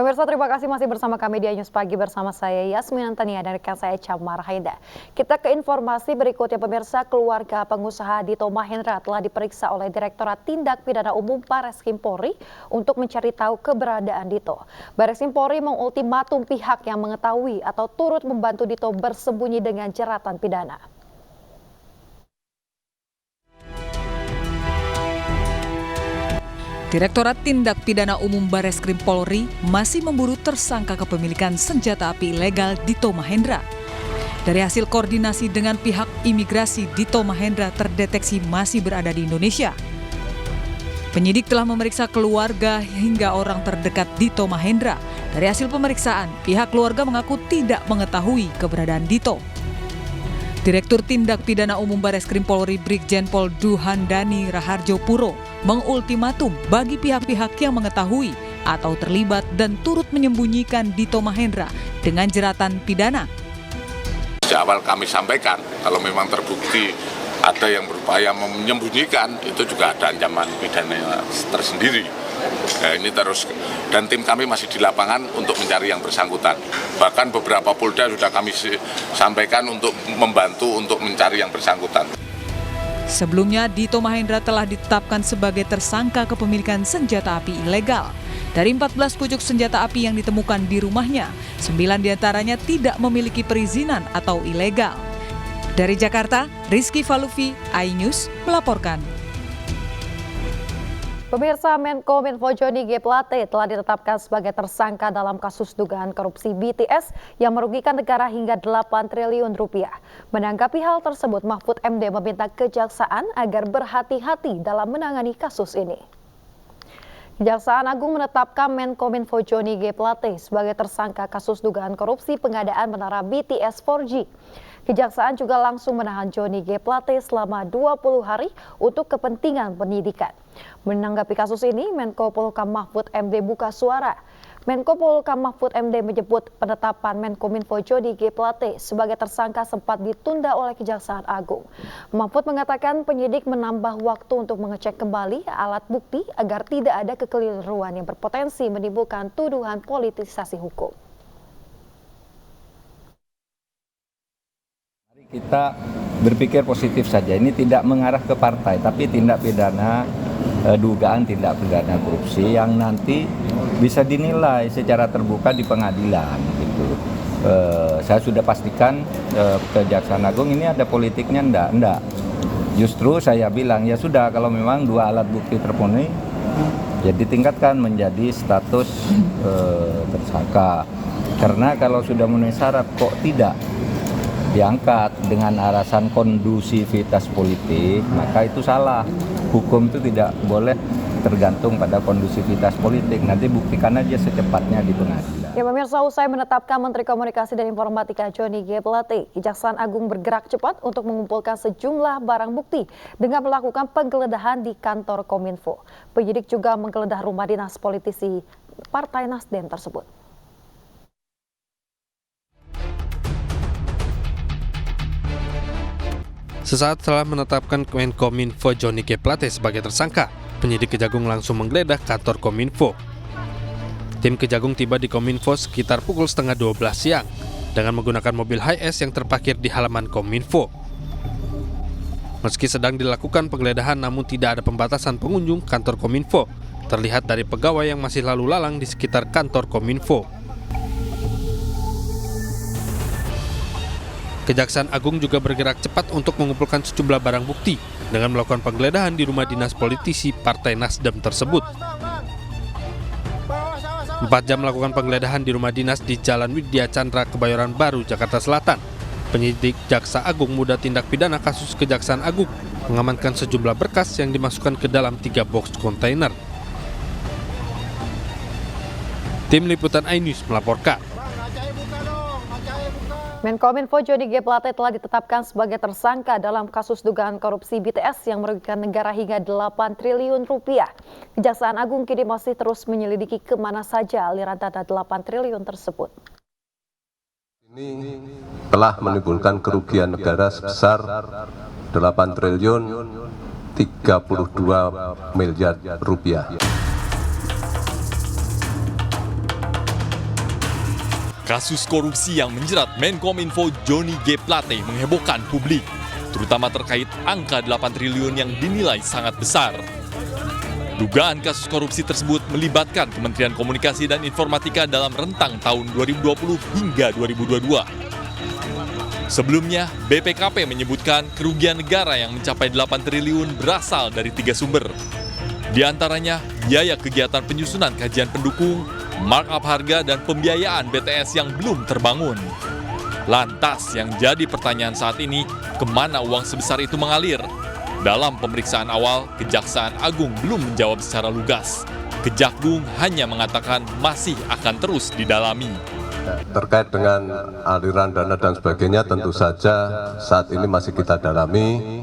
Pemirsa, terima kasih masih bersama kami di News Pagi bersama saya Yasmin Antania dan rekan saya Camar Haida. Kita ke informasi berikutnya, pemirsa. Keluarga pengusaha Dito Mahendra telah diperiksa oleh Direktorat Tindak Pidana Umum Barreskrim Polri untuk mencari tahu keberadaan Dito. Barreskrim Polri mengultimatum pihak yang mengetahui atau turut membantu Dito bersembunyi dengan jeratan pidana. Direktorat Tindak Pidana Umum Barreskrim Polri masih memburu tersangka kepemilikan senjata api ilegal Dito Mahendra. Dari hasil koordinasi dengan pihak imigrasi, Dito Mahendra terdeteksi masih berada di Indonesia. Penyidik telah memeriksa keluarga hingga orang terdekat Dito Mahendra. Dari hasil pemeriksaan, pihak keluarga mengaku tidak mengetahui keberadaan Dito. Direktur Tindak Pidana Umum Barreskrim Polri Brigjen Pol Duhandani Raharjo Puro mengultimatum bagi pihak-pihak yang mengetahui atau terlibat dan turut menyembunyikan Dito Mahendra dengan jeratan pidana. Sejak awal kami sampaikan, kalau memang terbukti ada yang berupaya menyembunyikan, itu juga ada ancaman pidana tersendiri. Nah, ini terus, dan tim kami masih di lapangan untuk mencari yang bersangkutan. Bahkan beberapa polda sudah kami sampaikan untuk membantu untuk mencari yang bersangkutan. Sebelumnya, Dito Mahendra telah ditetapkan sebagai tersangka kepemilikan senjata api ilegal. Dari 14 pucuk senjata api yang ditemukan di rumahnya, 9 diantaranya tidak memiliki perizinan atau ilegal. Dari Jakarta, Rizky Falufi, iNews melaporkan. Pemirsa, Menkominfo Johnny G. Plate telah ditetapkan sebagai tersangka dalam kasus dugaan korupsi BTS yang merugikan negara hingga 8 triliun rupiah. Menanggapi hal tersebut, Mahfud MD meminta kejaksaan agar berhati-hati dalam menangani kasus ini. Kejaksaan Agung menetapkan Menkominfo Johnny G. Plate sebagai tersangka kasus dugaan korupsi pengadaan menara BTS 4G. Kejaksaan juga langsung menahan Johnny G. Plate selama 20 hari untuk kepentingan penyidikan. Menanggapi kasus ini, Menko Polhukam Mahfud MD buka suara. Menko Polhukam Mahfud MD menyebut penetapan Menkominfo Johnny G. Plate sebagai tersangka sempat ditunda oleh Kejaksaan Agung. Mahfud mengatakan penyidik menambah waktu untuk mengecek kembali alat bukti agar tidak ada kekeliruan yang berpotensi menimbulkan tuduhan politisasi hukum. Kita berpikir positif saja, ini tidak mengarah ke partai, tapi tindak pidana, dugaan tindak pidana korupsi yang nanti bisa dinilai secara terbuka di pengadilan. Gitu. Saya sudah pastikan Kejaksaan Agung ini ada politiknya, enggak. Justru saya bilang, ya sudah kalau memang 2 alat bukti terpenuhi, ya ditingkatkan menjadi status tersangka. Karena kalau sudah memenuhi syarat kok tidak diangkat dengan alasan kondusivitas politik, maka itu salah. Hukum itu tidak boleh tergantung pada kondusivitas politik. Nanti buktikan aja secepatnya di pengadilan. Ya, pemirsa, usai menetapkan Menteri Komunikasi dan Informatika Johnny G. Plate, Kejaksaan Agung bergerak cepat untuk mengumpulkan sejumlah barang bukti dengan melakukan penggeledahan di kantor Kominfo. Penyidik juga menggeledah rumah dinas politisi Partai Nasdem tersebut. Sesaat setelah menetapkan Menkominfo Johnny G. Plate sebagai tersangka, penyidik Kejagung langsung menggeledah kantor Kominfo. Tim Kejagung tiba di Kominfo sekitar pukul 11:30 siang dengan menggunakan mobil Hiace yang terparkir di halaman Kominfo. Meski sedang dilakukan penggeledahan, namun tidak ada pembatasan pengunjung kantor Kominfo. Terlihat dari pegawai yang masih lalu lalang di sekitar kantor Kominfo. Kejaksaan Agung juga bergerak cepat untuk mengumpulkan sejumlah barang bukti dengan melakukan penggeledahan di rumah dinas politisi Partai Nasdem tersebut. 4 jam melakukan penggeledahan di rumah dinas di Jalan Widya Chandra, Kebayoran Baru, Jakarta Selatan. Penyidik Jaksa Agung Muda Tindak Pidana Kasus Kejaksaan Agung mengamankan sejumlah berkas yang dimasukkan ke dalam 3 box kontainer. Tim Liputan iNews melaporkan. Menkominfo Johnny G. Plate telah ditetapkan sebagai tersangka dalam kasus dugaan korupsi BTS yang merugikan negara hingga 8 triliun rupiah. Kejaksaan Agung kini masih terus menyelidiki kemana saja aliran dana 8 triliun tersebut. Ini telah menimbulkan kerugian negara sebesar 8 triliun 32 miliar rupiah. Kasus korupsi yang menjerat Menkominfo Johnny G. Plate menghebohkan publik, terutama terkait angka 8 triliun yang dinilai sangat besar. Dugaan kasus korupsi tersebut melibatkan Kementerian Komunikasi dan Informatika dalam rentang tahun 2020 hingga 2022. Sebelumnya, BPKP menyebutkan kerugian negara yang mencapai 8 triliun berasal dari 3 sumber. Di antaranya, biaya kegiatan penyusunan kajian pendukung, markup harga, dan pembiayaan BTS yang belum terbangun. Lantas, yang jadi pertanyaan saat ini, kemana uang sebesar itu mengalir? Dalam pemeriksaan awal, Kejaksaan Agung belum menjawab secara lugas. Kejagung hanya mengatakan masih akan terus didalami. Terkait dengan aliran dana dan sebagainya, tentu saja saat ini masih kita dalami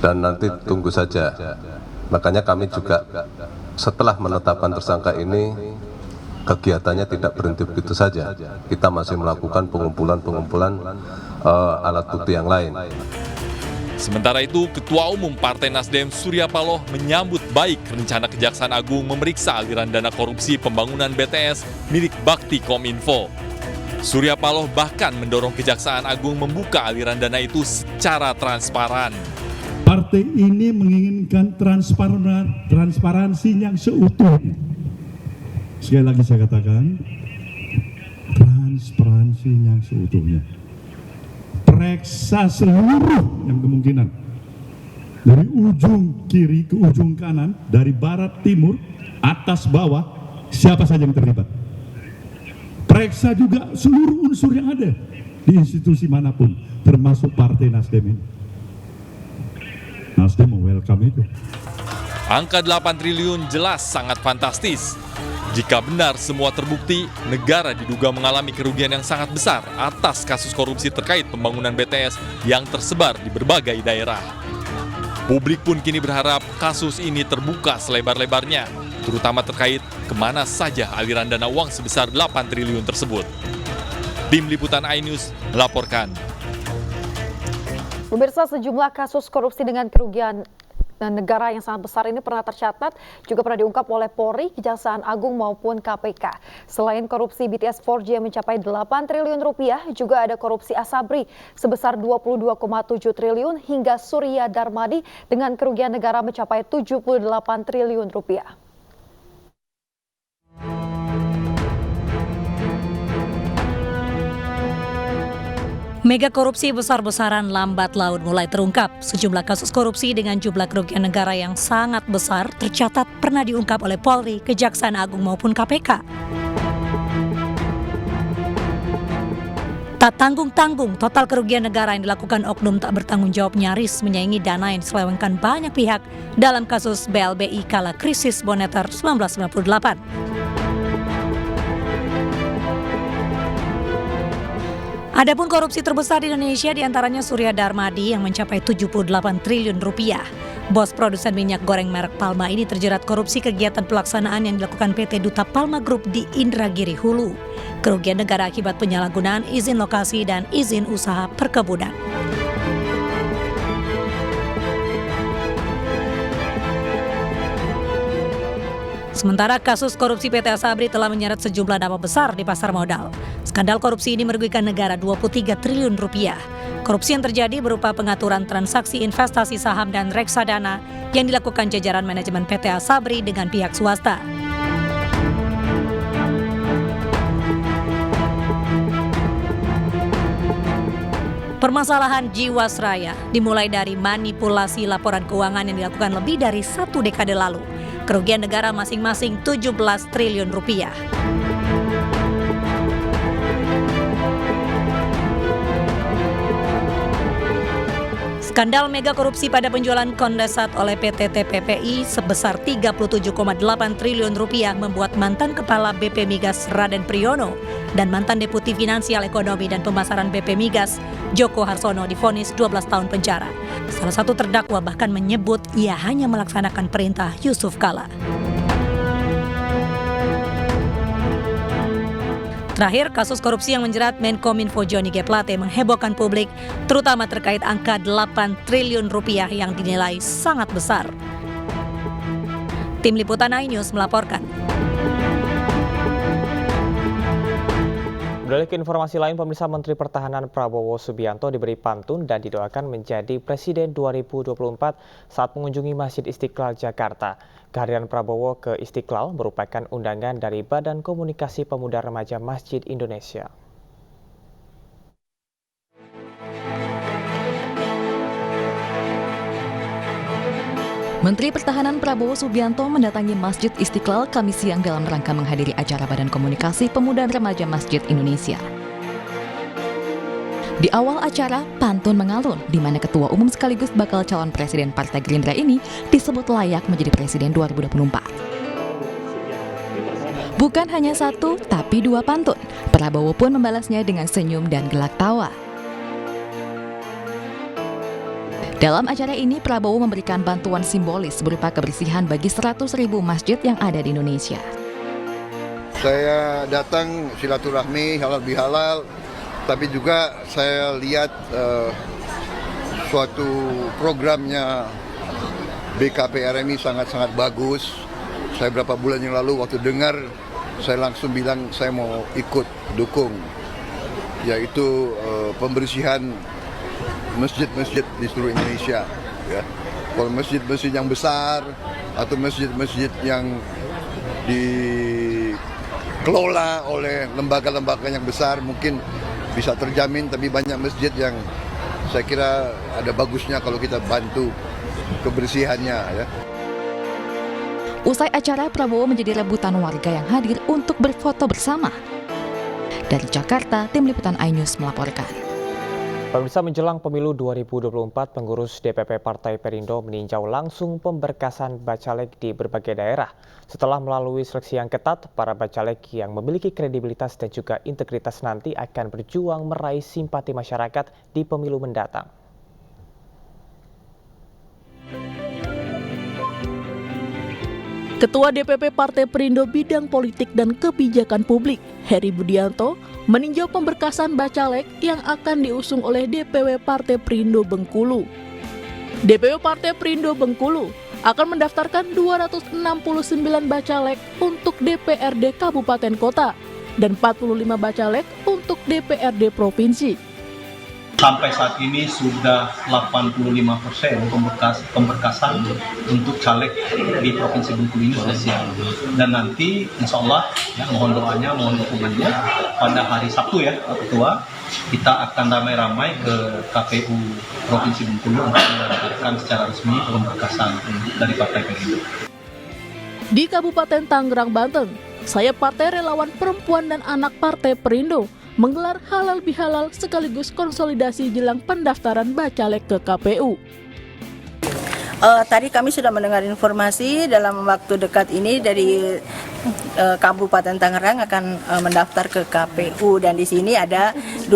dan nanti tunggu saja. Makanya kami juga setelah menetapkan tersangka ini, kegiatannya tidak berhenti begitu saja. Kita masih melakukan pengumpulan alat bukti yang lain. Sementara itu, Ketua Umum Partai Nasdem Surya Paloh menyambut baik rencana Kejaksaan Agung memeriksa aliran dana korupsi pembangunan BTS milik Bakti Kominfo. Surya Paloh bahkan mendorong Kejaksaan Agung membuka aliran dana itu secara transparan. Partai ini menginginkan transparansi yang seutuhnya. Sekali lagi saya katakan, transparansi yang seutuhnya. Periksa seluruh yang kemungkinan. Dari ujung kiri ke ujung kanan, dari barat timur, atas bawah, siapa saja yang terlibat. Periksa juga seluruh unsur yang ada di institusi manapun, termasuk Partai Nasdem ini. Nasdem welcome itu. Angka 8 triliun jelas sangat fantastis. Jika benar semua terbukti, negara diduga mengalami kerugian yang sangat besar atas kasus korupsi terkait pembangunan BTS yang tersebar di berbagai daerah. Publik pun kini berharap kasus ini terbuka selebar-lebarnya, terutama terkait kemana saja aliran dana uang sebesar 8 triliun tersebut. Tim Liputan iNews melaporkan. Pemirsa, sejumlah kasus korupsi dengan kerugian negara yang sangat besar ini pernah tercatat, juga pernah diungkap oleh Polri, Kejaksaan Agung maupun KPK. Selain korupsi BTS 4G yang mencapai 8 triliun rupiah, juga ada korupsi Asabri sebesar 22,7 triliun hingga Surya Darmadi dengan kerugian negara mencapai 78 triliun rupiah. Mega korupsi besar-besaran lambat laun mulai terungkap. Sejumlah kasus korupsi dengan jumlah kerugian negara yang sangat besar tercatat pernah diungkap oleh Polri, Kejaksaan Agung maupun KPK. Tak tanggung-tanggung, total kerugian negara yang dilakukan oknum tak bertanggung jawab nyaris menyaingi dana yang diselewengkan banyak pihak dalam kasus BLBI kala krisis moneter 1998. Adapun korupsi terbesar di Indonesia diantaranya Surya Darmadi yang mencapai 78 triliun rupiah. Bos produsen minyak goreng merek Palma ini terjerat korupsi kegiatan pelaksanaan yang dilakukan PT Duta Palma Group di Indragiri Hulu. Kerugian negara akibat penyalahgunaan izin lokasi dan izin usaha perkebunan. Sementara kasus korupsi PT Asabri telah menyeret sejumlah nama besar di pasar modal. Skandal korupsi ini merugikan negara 23 triliun rupiah. Korupsi yang terjadi berupa pengaturan transaksi investasi saham dan reksadana yang dilakukan jajaran manajemen PT Asabri dengan pihak swasta. Permasalahan Jiwasraya dimulai dari manipulasi laporan keuangan yang dilakukan lebih dari 1 dekade lalu. Kerugian negara masing-masing 17 triliun rupiah. Skandal mega korupsi pada penjualan kondensat oleh PT TPPI sebesar 37,8 triliun rupiah membuat mantan Kepala BP Migas Raden Priyono dan mantan Deputi Finansial Ekonomi dan Pemasaran BP Migas Joko Harsono divonis 12 tahun penjara. Salah satu terdakwa bahkan menyebut ia hanya melaksanakan perintah Yusuf Kala. Terakhir, kasus korupsi yang menjerat Menkominfo Johnny G. Plate menghebohkan publik, terutama terkait angka 8 triliun rupiah yang dinilai sangat besar. Tim Liputan iNews melaporkan. Beralih ke informasi lain, pemirsa, Menteri Pertahanan Prabowo Subianto diberi pantun dan didoakan menjadi Presiden 2024 saat mengunjungi Masjid Istiqlal Jakarta. Kehadiran Prabowo ke Istiqlal merupakan undangan dari Badan Komunikasi Pemuda Remaja Masjid Indonesia. Menteri Pertahanan Prabowo Subianto mendatangi Masjid Istiqlal Kamis siang dalam rangka menghadiri acara Badan Komunikasi Pemuda Remaja Masjid Indonesia. Di awal acara, pantun mengalun, di mana Ketua Umum sekaligus bakal calon Presiden Partai Gerindra ini disebut layak menjadi Presiden 2024. Bukan hanya satu, tapi dua pantun. Prabowo pun membalasnya dengan senyum dan gelak tawa. Dalam acara ini, Prabowo memberikan bantuan simbolis berupa kebersihan bagi 100.000 masjid yang ada di Indonesia. Saya datang silaturahmi halal bihalal, tapi juga saya lihat suatu programnya BKP RMI sangat-sangat bagus. Saya beberapa bulan yang lalu waktu dengar, saya langsung bilang saya mau ikut dukung, yaitu pembersihan masjid-masjid di seluruh Indonesia. Ya. Kalau masjid-masjid yang besar atau masjid-masjid yang dikelola oleh lembaga-lembaga yang besar mungkin bisa terjamin, tapi banyak masjid yang saya kira ada bagusnya kalau kita bantu kebersihannya. Ya. Usai acara, Prabowo menjadi rebutan warga yang hadir untuk berfoto bersama. Dari Jakarta, Tim Liputan iNews melaporkan. Pemirsa, menjelang pemilu 2024, pengurus DPP Partai Perindo meninjau langsung pemberkasan bacalek di berbagai daerah. Setelah melalui seleksi yang ketat, para bacalek yang memiliki kredibilitas dan juga integritas nanti akan berjuang meraih simpati masyarakat di pemilu mendatang. Ketua DPP Partai Perindo Bidang Politik dan Kebijakan Publik, Heri Budianto, meninjau pemberkasan bacalek yang akan diusung oleh DPW Partai Perindo Bengkulu. DPW Partai Perindo Bengkulu akan mendaftarkan 269 bacalek untuk DPRD Kabupaten Kota dan 45 bacalek untuk DPRD Provinsi. Sampai saat ini sudah 85% pemberkasan untuk caleg di Provinsi Bengkulu ini selesai. Dan nanti insya Allah, ya, mohon doanya, mohon dukungannya, pada hari Sabtu ya Pak Ketua, kita akan ramai-ramai ke KPU Provinsi Bengkulu untuk mendaftarkan secara resmi pemberkasan dari Partai Perindo. Di Kabupaten Tangerang, Banten, saya Partai Relawan Perempuan dan Anak Partai Perindo menggelar halal bihalal sekaligus konsolidasi jelang pendaftaran bacalek ke KPU. Tadi kami sudah mendengar informasi dalam waktu dekat ini dari Kabupaten Tangerang akan mendaftar ke KPU, dan di sini ada 2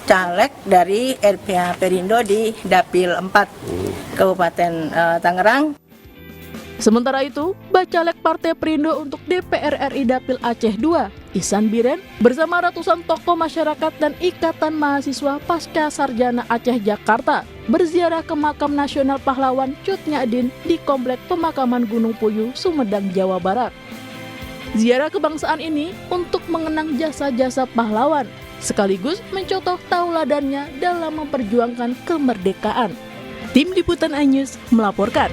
caleg dari RPH Perindo di Dapil 4 Kabupaten Tangerang. Sementara itu, bacalek Partai Perindo untuk DPR RI Dapil Aceh II, Ihsan Biren, bersama ratusan tokoh masyarakat dan Ikatan Mahasiswa Pasca Sarjana Aceh Jakarta berziarah ke Makam Nasional Pahlawan Cut Nyadin di Komplek Pemakaman Gunung Puyuh, Sumedang, Jawa Barat. Ziarah kebangsaan ini untuk mengenang jasa-jasa pahlawan, sekaligus mencontoh tauladannya dalam memperjuangkan kemerdekaan. Tim Liputan iNews melaporkan.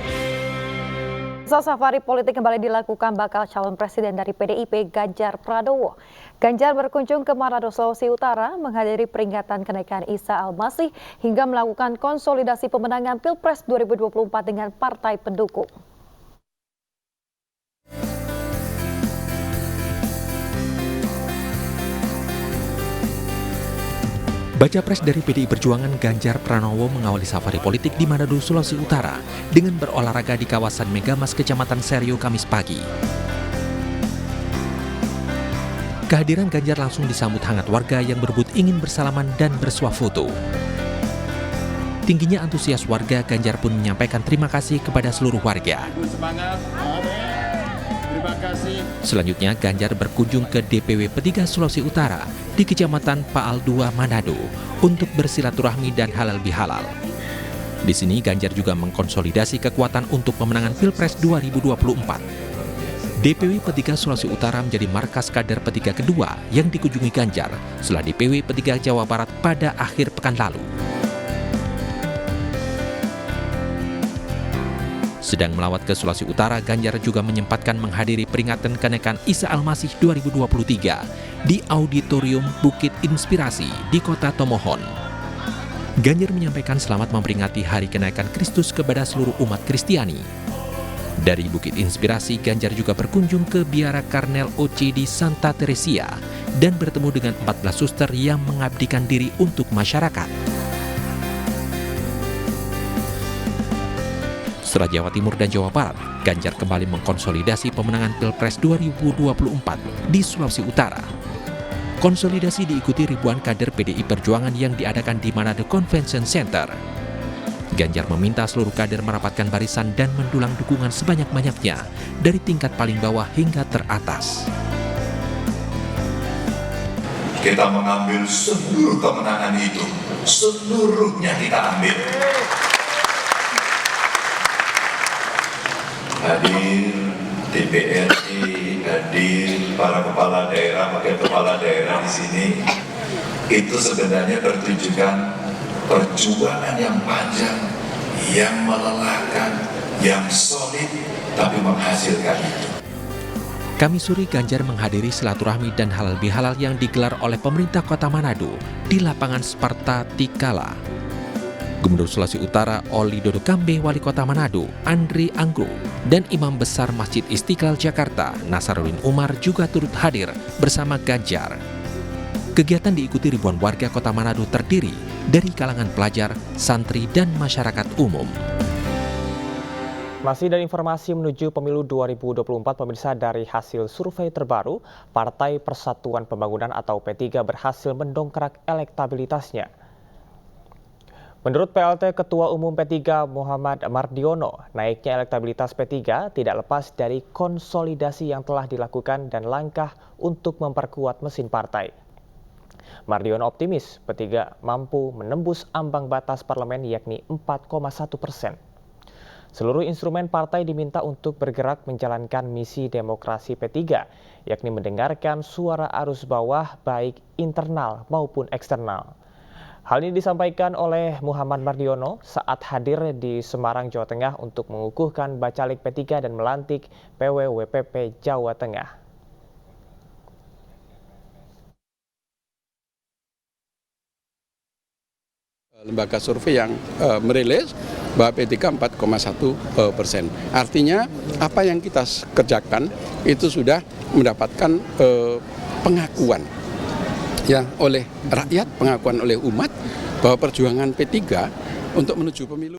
Safari politik kembali dilakukan bakal calon presiden dari PDIP Ganjar Pranowo. Ganjar berkunjung ke Manado, Sulawesi Utara menghadiri peringatan kenaikan Isa Al-Masih hingga melakukan konsolidasi pemenangan Pilpres 2024 dengan partai pendukung. Baca pres dari PDI Perjuangan Ganjar Pranowo mengawali safari politik di Manado, Sulawesi Utara dengan berolahraga di kawasan Megamas, Kecamatan Serio, Kamis pagi. Kehadiran Ganjar langsung disambut hangat warga yang berebut ingin bersalaman dan bersuah foto. Tingginya antusias warga, Ganjar pun menyampaikan terima kasih kepada seluruh warga. Selanjutnya, Ganjar berkunjung ke DPW P3 Sulawesi Utara di Kecamatan Paal 2 Manado untuk bersilaturahmi dan halal bihalal. Di sini, Ganjar juga mengkonsolidasi kekuatan untuk pemenangan Pilpres 2024. DPW P3 Sulawesi Utara menjadi markas kader P3 kedua yang dikunjungi Ganjar setelah DPW P3 Jawa Barat pada akhir pekan lalu. Sedang melawat ke Sulawesi Utara, Ganjar juga menyempatkan menghadiri peringatan kenaikan Isa Al-Masih 2023 di Auditorium Bukit Inspirasi di Kota Tomohon. Ganjar menyampaikan selamat memperingati hari kenaikan Kristus kepada seluruh umat Kristiani. Dari Bukit Inspirasi, Ganjar juga berkunjung ke Biara Karnel OC di Santa Teresia dan bertemu dengan 14 suster yang mengabdikan diri untuk masyarakat. Setelah Jawa Timur dan Jawa Barat, Ganjar kembali mengkonsolidasi pemenangan Pilpres 2024 di Sulawesi Utara. Konsolidasi diikuti ribuan kader PDI Perjuangan yang diadakan di Manado Convention Center. Ganjar meminta seluruh kader merapatkan barisan dan mendulang dukungan sebanyak-banyaknya dari tingkat paling bawah hingga teratas. Kita mengambil seluruh kemenangan itu, seluruhnya kita ambil. Hadir DPRD, hadir para kepala daerah, wakil kepala daerah di sini, itu sebenarnya bertujukan perjuangan yang panjang, yang melelahkan, yang solid, tapi menghasilkan itu. Kamis sore, Ganjar menghadiri silaturahmi dan halal bihalal yang digelar oleh pemerintah Kota Manado di lapangan Sparta Tikala. Gubernur Sulawesi Utara Oli Dodo Kambe, Wali Kota Manado Andri Anggro, dan Imam Besar Masjid Istiqlal Jakarta Nasaruddin Umar juga turut hadir bersama Ganjar. Kegiatan diikuti ribuan warga Kota Manado terdiri dari kalangan pelajar, santri, dan masyarakat umum. Masih dari informasi menuju pemilu 2024, pemirsa, dari hasil survei terbaru, Partai Persatuan Pembangunan atau P3 berhasil mendongkrak elektabilitasnya. Menurut PLT Ketua Umum P3 Muhammad Mardiono, naiknya elektabilitas P3 tidak lepas dari konsolidasi yang telah dilakukan dan langkah untuk memperkuat mesin partai. Mardiono optimis P3 mampu menembus ambang batas parlemen yakni 4,1%. Seluruh instrumen partai diminta untuk bergerak menjalankan misi demokrasi P3, yakni mendengarkan suara arus bawah baik internal maupun eksternal. Hal ini disampaikan oleh Muhammad Mardiono saat hadir di Semarang, Jawa Tengah untuk mengukuhkan Bacalek P3 dan melantik PWWPP Jawa Tengah. Lembaga survei yang merilis bahwa P3 4,1%. Artinya apa yang kita kerjakan itu sudah mendapatkan pengakuan ya oleh rakyat, pengakuan oleh umat bahwa perjuangan P3 untuk menuju pemilu